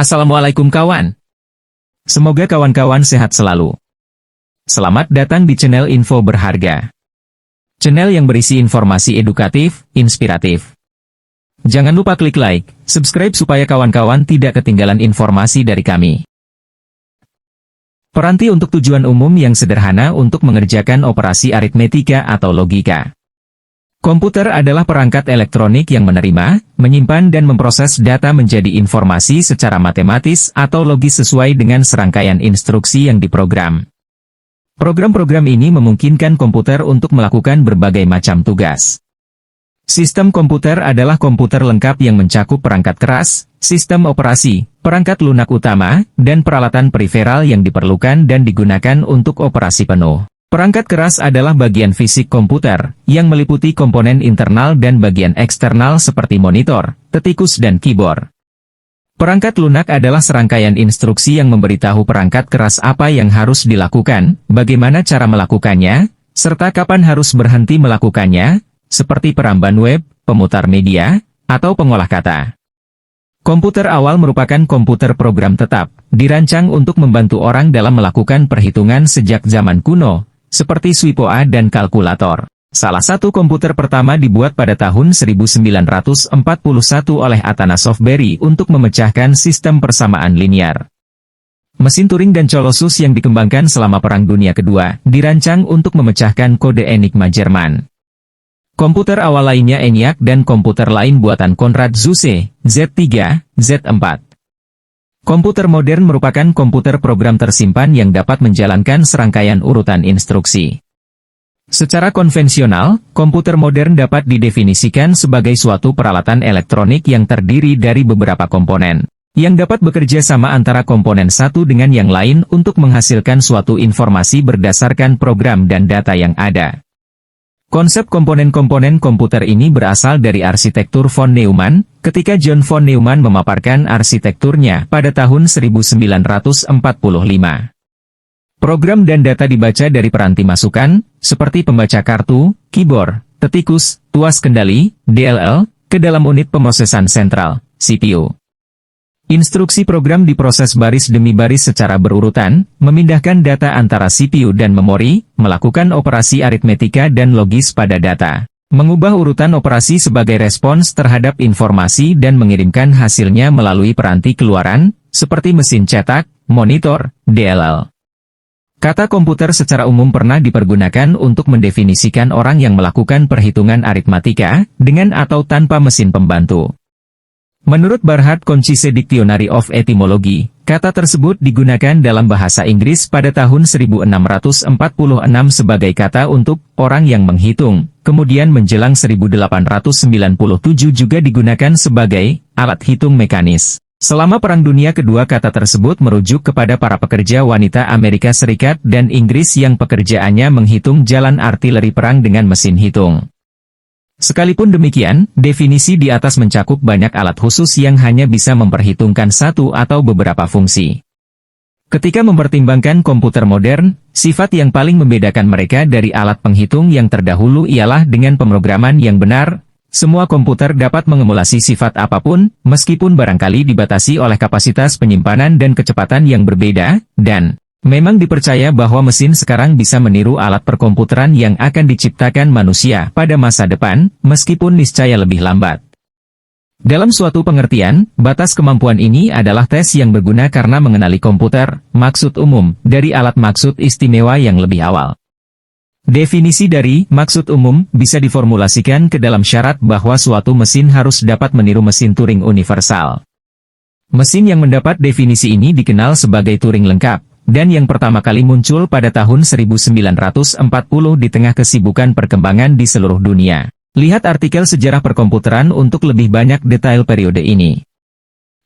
Assalamualaikum kawan. Semoga kawan-kawan sehat selalu. Selamat datang di channel Info Berharga. Channel yang berisi informasi edukatif, inspiratif. Jangan lupa klik like, subscribe supaya kawan-kawan tidak ketinggalan informasi dari kami. Peranti untuk tujuan umum yang sederhana untuk mengerjakan operasi aritmetika atau logika. Komputer adalah perangkat elektronik yang menerima, menyimpan dan memproses data menjadi informasi secara matematis atau logis sesuai dengan serangkaian instruksi yang diprogram. Program-program ini memungkinkan komputer untuk melakukan berbagai macam tugas. Sistem komputer adalah komputer lengkap yang mencakup perangkat keras, sistem operasi, perangkat lunak utama, dan peralatan periferal yang diperlukan dan digunakan untuk operasi penuh. Perangkat keras adalah bagian fisik komputer, yang meliputi komponen internal dan bagian eksternal seperti monitor, tetikus dan keyboard. Perangkat lunak adalah serangkaian instruksi yang memberitahu perangkat keras apa yang harus dilakukan, bagaimana cara melakukannya, serta kapan harus berhenti melakukannya, seperti peramban web, pemutar media, atau pengolah kata. Komputer awal merupakan komputer program tetap, dirancang untuk membantu orang dalam melakukan perhitungan sejak zaman kuno, seperti Swipoa dan kalkulator. Salah satu komputer pertama dibuat pada tahun 1941 oleh Atanasoff Berry untuk memecahkan sistem persamaan linier. Mesin Turing dan Colossus yang dikembangkan selama Perang Dunia Kedua, dirancang untuk memecahkan kode Enigma Jerman. Komputer awal lainnya ENIAC dan komputer lain buatan Konrad Zuse, Z3, Z4. Komputer modern merupakan komputer program tersimpan yang dapat menjalankan serangkaian urutan instruksi. Secara konvensional, komputer modern dapat didefinisikan sebagai suatu peralatan elektronik yang terdiri dari beberapa komponen, yang dapat bekerja sama antara komponen satu dengan yang lain untuk menghasilkan suatu informasi berdasarkan program dan data yang ada. Konsep komponen-komponen komputer ini berasal dari arsitektur von Neumann, ketika John von Neumann memaparkan arsitekturnya pada tahun 1945. Program dan data dibaca dari peranti masukan, seperti pembaca kartu, keyboard, tetikus, tuas kendali, DLL, ke dalam unit pemrosesan sentral, CPU. Instruksi program diproses baris demi baris secara berurutan, memindahkan data antara CPU dan memori, melakukan operasi aritmetika dan logis pada data, mengubah urutan operasi sebagai respons terhadap informasi dan mengirimkan hasilnya melalui peranti keluaran, seperti mesin cetak, monitor, DLL. Kata komputer secara umum pernah dipergunakan untuk mendefinisikan orang yang melakukan perhitungan aritmatika, dengan atau tanpa mesin pembantu. Menurut Barhard Concise Dictionary of Etymology, kata tersebut digunakan dalam bahasa Inggris pada tahun 1646 sebagai kata untuk orang yang menghitung, kemudian menjelang 1897 juga digunakan sebagai alat hitung mekanis. Selama Perang Dunia Kedua kata tersebut merujuk kepada para pekerja wanita Amerika Serikat dan Inggris yang pekerjaannya menghitung jalan artileri perang dengan mesin hitung. Sekalipun demikian, definisi di atas mencakup banyak alat khusus yang hanya bisa memperhitungkan satu atau beberapa fungsi. Ketika mempertimbangkan komputer modern, sifat yang paling membedakan mereka dari alat penghitung yang terdahulu ialah dengan pemrograman yang benar. Semua komputer dapat mengemulasi sifat apapun, meskipun barangkali dibatasi oleh kapasitas penyimpanan dan kecepatan yang berbeda, dan memang dipercaya bahwa mesin sekarang bisa meniru alat perkomputeran yang akan diciptakan manusia pada masa depan, meskipun niscaya lebih lambat. Dalam suatu pengertian, batas kemampuan ini adalah tes yang berguna karena mengenali komputer, maksud umum, dari alat maksud istimewa yang lebih awal. Definisi dari maksud umum bisa diformulasikan ke dalam syarat bahwa suatu mesin harus dapat meniru mesin Turing universal. Mesin yang mendapat definisi ini dikenal sebagai Turing lengkap, dan yang pertama kali muncul pada tahun 1940 di tengah kesibukan perkembangan di seluruh dunia. Lihat artikel sejarah perkomputeran untuk lebih banyak detail periode ini.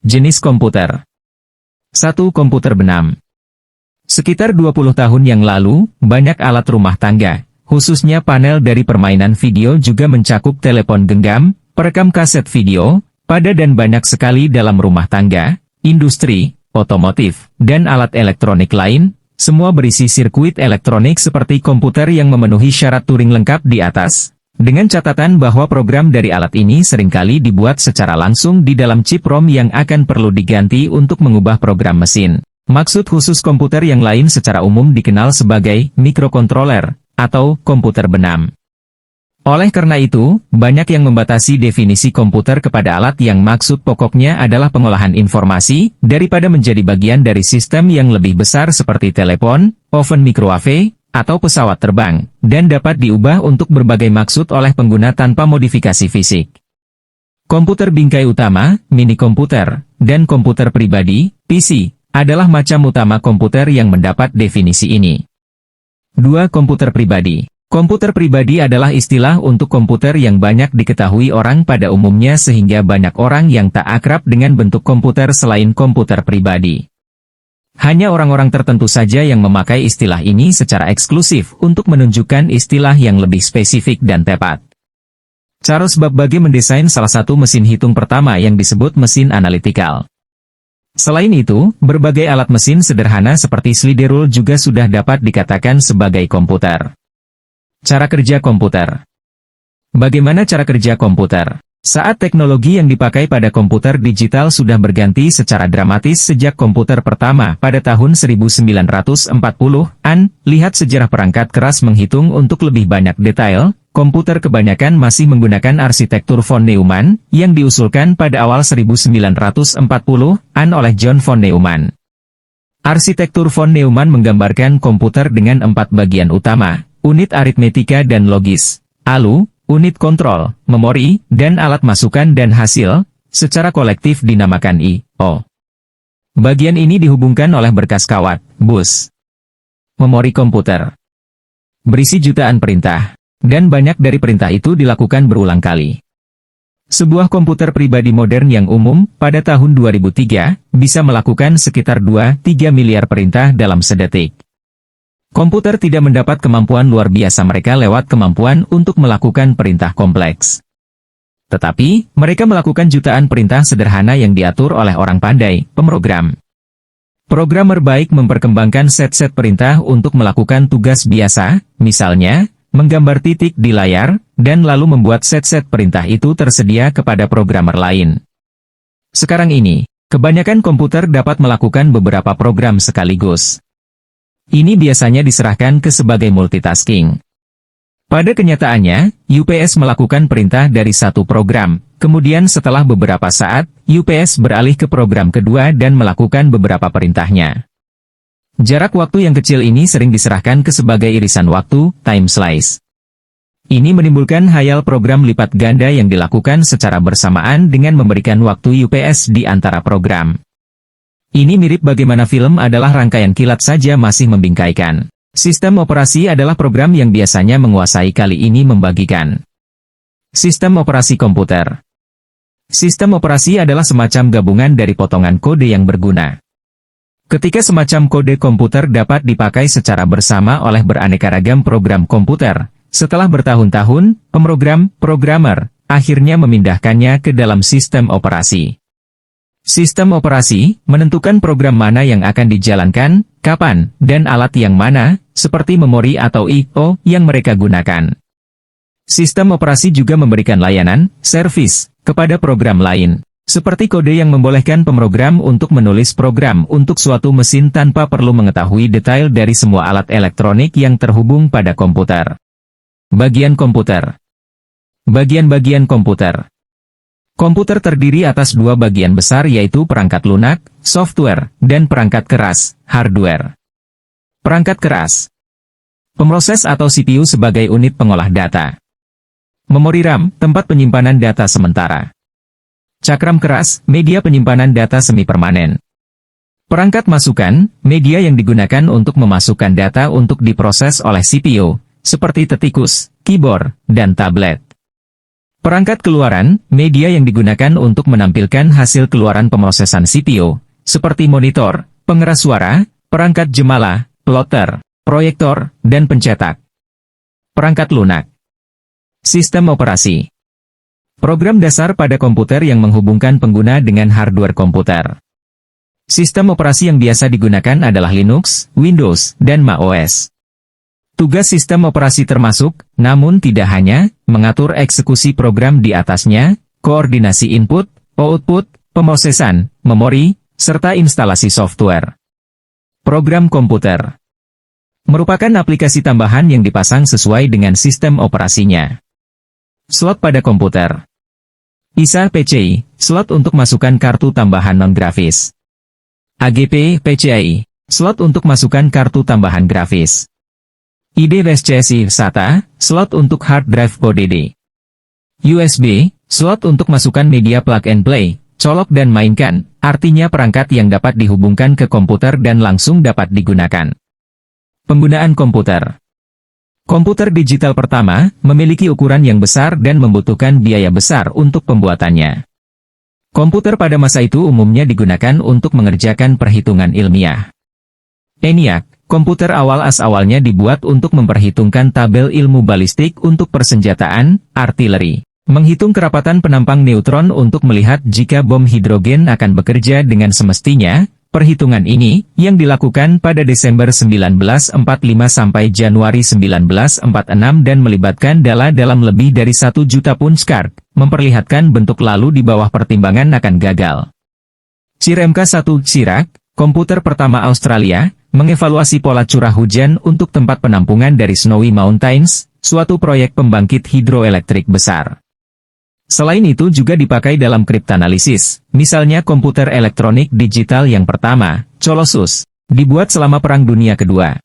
Jenis komputer. 1. Komputer benam. Sekitar 20 tahun yang lalu, banyak alat rumah tangga, khususnya panel dari permainan video juga mencakup telepon genggam, perekam kaset video, pada dan banyak sekali dalam rumah tangga, industri, otomotif, dan alat elektronik lain, semua berisi sirkuit elektronik seperti komputer yang memenuhi syarat Turing lengkap di atas. Dengan catatan bahwa program dari alat ini seringkali dibuat secara langsung di dalam chip ROM yang akan perlu diganti untuk mengubah program mesin. Maksud khusus komputer yang lain secara umum dikenal sebagai microcontroller atau komputer benam. Oleh karena itu, banyak yang membatasi definisi komputer kepada alat yang maksud pokoknya adalah pengolahan informasi, daripada menjadi bagian dari sistem yang lebih besar seperti telepon, oven microwave, atau pesawat terbang, dan dapat diubah untuk berbagai maksud oleh pengguna tanpa modifikasi fisik. Komputer bingkai utama, mini komputer, dan komputer pribadi, PC, adalah macam utama komputer yang mendapat definisi ini. 2. Komputer pribadi. Komputer pribadi adalah istilah untuk komputer yang banyak diketahui orang pada umumnya sehingga banyak orang yang tak akrab dengan bentuk komputer selain komputer pribadi. Hanya orang-orang tertentu saja yang memakai istilah ini secara eksklusif untuk menunjukkan istilah yang lebih spesifik dan tepat. Charles Babbage mendesain salah satu mesin hitung pertama yang disebut mesin analitikal. Selain itu, berbagai alat mesin sederhana seperti slide rule juga sudah dapat dikatakan sebagai komputer. Cara kerja komputer. Bagaimana cara kerja komputer? Saat teknologi yang dipakai pada komputer digital sudah berganti secara dramatis sejak komputer pertama pada tahun 1940-an, lihat sejarah perangkat keras menghitung untuk lebih banyak detail, komputer kebanyakan masih menggunakan arsitektur von Neumann, yang diusulkan pada awal 1940-an oleh John von Neumann. Arsitektur von Neumann menggambarkan komputer dengan 4 bagian utama, unit aritmetika dan logis, ALU, unit kontrol, memori, dan alat masukan dan hasil, secara kolektif dinamakan I/O. Bagian ini dihubungkan oleh berkas kawat, bus. Memori komputer berisi jutaan perintah, dan banyak dari perintah itu dilakukan berulang kali. Sebuah komputer pribadi modern yang umum, pada tahun 2003, bisa melakukan sekitar 2-3 miliar perintah dalam sedetik. Komputer tidak mendapat kemampuan luar biasa mereka lewat kemampuan untuk melakukan perintah kompleks. Tetapi, mereka melakukan jutaan perintah sederhana yang diatur oleh orang pandai, pemrogram. Programmer baik memperkembangkan set-set perintah untuk melakukan tugas biasa, misalnya, menggambar titik di layar, dan lalu membuat set-set perintah itu tersedia kepada programmer lain. Sekarang ini, kebanyakan komputer dapat melakukan beberapa program sekaligus. Ini biasanya diserahkan ke sebagai multitasking. Pada kenyataannya, UPS melakukan perintah dari satu program, kemudian setelah beberapa saat, UPS beralih ke program kedua dan melakukan beberapa perintahnya. Jarak waktu yang kecil ini sering diserahkan ke sebagai irisan waktu, time slice. Ini menimbulkan hayal program lipat ganda yang dilakukan secara bersamaan dengan memberikan waktu UPS di antara program. Ini mirip bagaimana film adalah rangkaian kilat saja masih membingkaikan. Sistem operasi adalah program yang biasanya menguasai, kali ini membagikan. Sistem operasi komputer. Sistem operasi adalah semacam gabungan dari potongan kode yang berguna. Ketika semacam kode komputer dapat dipakai secara bersama oleh beraneka ragam program komputer, setelah bertahun-tahun, programmer, akhirnya memindahkannya ke dalam sistem operasi. Sistem operasi menentukan program mana yang akan dijalankan, kapan, dan alat yang mana, seperti memori atau I/O yang mereka gunakan. Sistem operasi juga memberikan layanan, service, kepada program lain, seperti kode yang membolehkan pemrogram untuk menulis program untuk suatu mesin tanpa perlu mengetahui detail dari semua alat elektronik yang terhubung pada komputer. Bagian komputer. Bagian-bagian komputer. Komputer terdiri atas 2 bagian besar yaitu perangkat lunak, software, dan perangkat keras, hardware. Perangkat keras. Pemroses atau CPU sebagai unit pengolah data. Memori RAM, tempat penyimpanan data sementara. Cakram keras, media penyimpanan data semi-permanen. Perangkat masukan, media yang digunakan untuk memasukkan data untuk diproses oleh CPU, seperti tetikus, keyboard, dan tablet. Perangkat keluaran, media yang digunakan untuk menampilkan hasil keluaran pemrosesan CPU, seperti monitor, pengeras suara, perangkat jemala, plotter, proyektor, dan pencetak. Perangkat lunak. Sistem operasi. Program dasar pada komputer yang menghubungkan pengguna dengan hardware komputer. Sistem operasi yang biasa digunakan adalah Linux, Windows, dan macOS. Tugas sistem operasi termasuk, namun tidak hanya, mengatur eksekusi program di atasnya, koordinasi input, output, pemrosesan, memori, serta instalasi software. Program komputer merupakan aplikasi tambahan yang dipasang sesuai dengan sistem operasinya. Slot pada komputer. ISA PCI, slot untuk masukkan kartu tambahan non-grafis. AGP PCI, slot untuk masukkan kartu tambahan grafis. ID-CSI SATA, slot untuk hard drive ODD. USB, slot untuk masukkan media plug and play, colok dan mainkan, artinya perangkat yang dapat dihubungkan ke komputer dan langsung dapat digunakan. Penggunaan komputer. Komputer digital pertama, memiliki ukuran yang besar dan membutuhkan biaya besar untuk pembuatannya. Komputer pada masa itu umumnya digunakan untuk mengerjakan perhitungan ilmiah. ENIAC, komputer awalnya dibuat untuk memperhitungkan tabel ilmu balistik untuk persenjataan, artileri. Menghitung kerapatan penampang neutron untuk melihat jika bom hidrogen akan bekerja dengan semestinya. Perhitungan ini, yang dilakukan pada Desember 1945 sampai Januari 1946 dan melibatkan dala dalam lebih dari 1 juta punchcard, memperlihatkan bentuk lalu di bawah pertimbangan akan gagal. CIR MK1 CIRAC, komputer pertama Australia, mengevaluasi pola curah hujan untuk tempat penampungan dari Snowy Mountains, suatu proyek pembangkit hidroelektrik besar. Selain itu juga dipakai dalam kriptanalisis, misalnya komputer elektronik digital yang pertama, Colossus, dibuat selama Perang Dunia Kedua.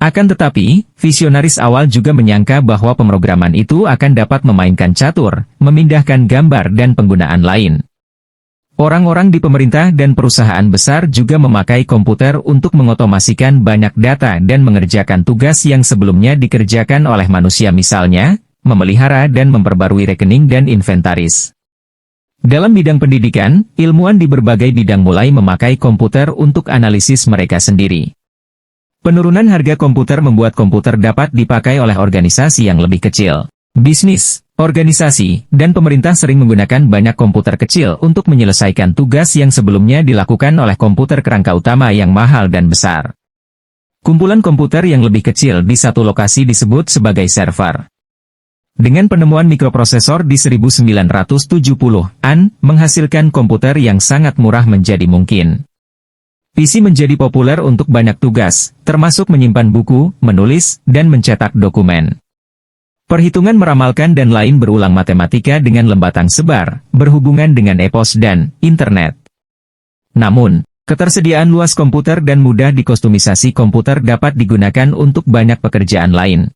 Akan tetapi, visionaris awal juga menyangka bahwa pemrograman itu akan dapat memainkan catur, memindahkan gambar dan penggunaan lain. Orang-orang di pemerintah dan perusahaan besar juga memakai komputer untuk mengotomasikan banyak data dan mengerjakan tugas yang sebelumnya dikerjakan oleh manusia misalnya, memelihara dan memperbarui rekening dan inventaris. Dalam bidang pendidikan, ilmuwan di berbagai bidang mulai memakai komputer untuk analisis mereka sendiri. Penurunan harga komputer membuat komputer dapat dipakai oleh organisasi yang lebih kecil. Bisnis, organisasi, dan pemerintah sering menggunakan banyak komputer kecil untuk menyelesaikan tugas yang sebelumnya dilakukan oleh komputer kerangka utama yang mahal dan besar. Kumpulan komputer yang lebih kecil di satu lokasi disebut sebagai server. Dengan penemuan mikroprosesor di 1970-an, menghasilkan komputer yang sangat murah menjadi mungkin. PC menjadi populer untuk banyak tugas, termasuk menyimpan buku, menulis, dan mencetak dokumen. Perhitungan meramalkan dan lain berulang matematika dengan lembatang sebar, berhubungan dengan e-pos dan internet. Namun, ketersediaan luas komputer dan mudah dikostumisasi komputer dapat digunakan untuk banyak pekerjaan lain.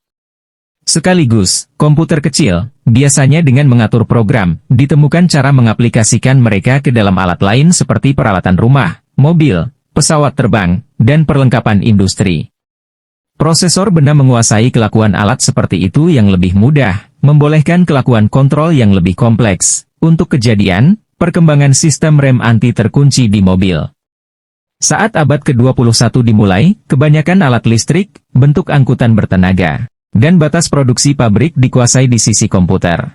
Sekaligus, komputer kecil, biasanya dengan mengatur program, ditemukan cara mengaplikasikan mereka ke dalam alat lain seperti peralatan rumah, mobil, pesawat terbang, dan perlengkapan industri. Prosesor benar menguasai kelakuan alat seperti itu yang lebih mudah, membolehkan kelakuan kontrol yang lebih kompleks. Untuk kejadian, perkembangan sistem rem anti terkunci di mobil. Saat abad ke-21 dimulai, kebanyakan alat listrik, bentuk angkutan bertenaga, dan batas produksi pabrik dikuasai di sisi komputer.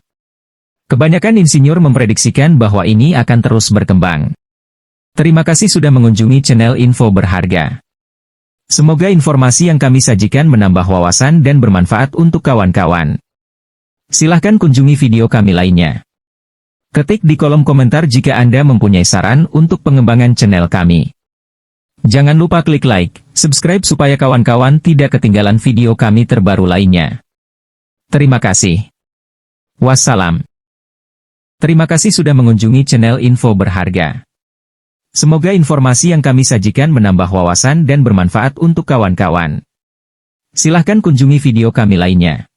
Kebanyakan insinyur memprediksikan bahwa ini akan terus berkembang. Terima kasih sudah mengunjungi channel Info Berharga. Semoga informasi yang kami sajikan menambah wawasan dan bermanfaat untuk kawan-kawan. Silahkan kunjungi video kami lainnya. Ketik di kolom komentar jika Anda mempunyai saran untuk pengembangan channel kami. Jangan lupa klik like, subscribe supaya kawan-kawan tidak ketinggalan video kami terbaru lainnya. Terima kasih. Wassalam. Terima kasih sudah mengunjungi channel Info Berharga. Semoga informasi yang kami sajikan menambah wawasan dan bermanfaat untuk kawan-kawan. Silahkan kunjungi video kami lainnya.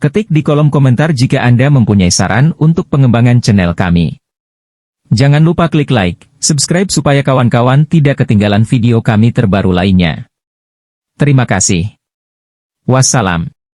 Ketik di kolom komentar jika Anda mempunyai saran untuk pengembangan channel kami. Jangan lupa klik like, subscribe supaya kawan-kawan tidak ketinggalan video kami terbaru lainnya. Terima kasih. Wassalam.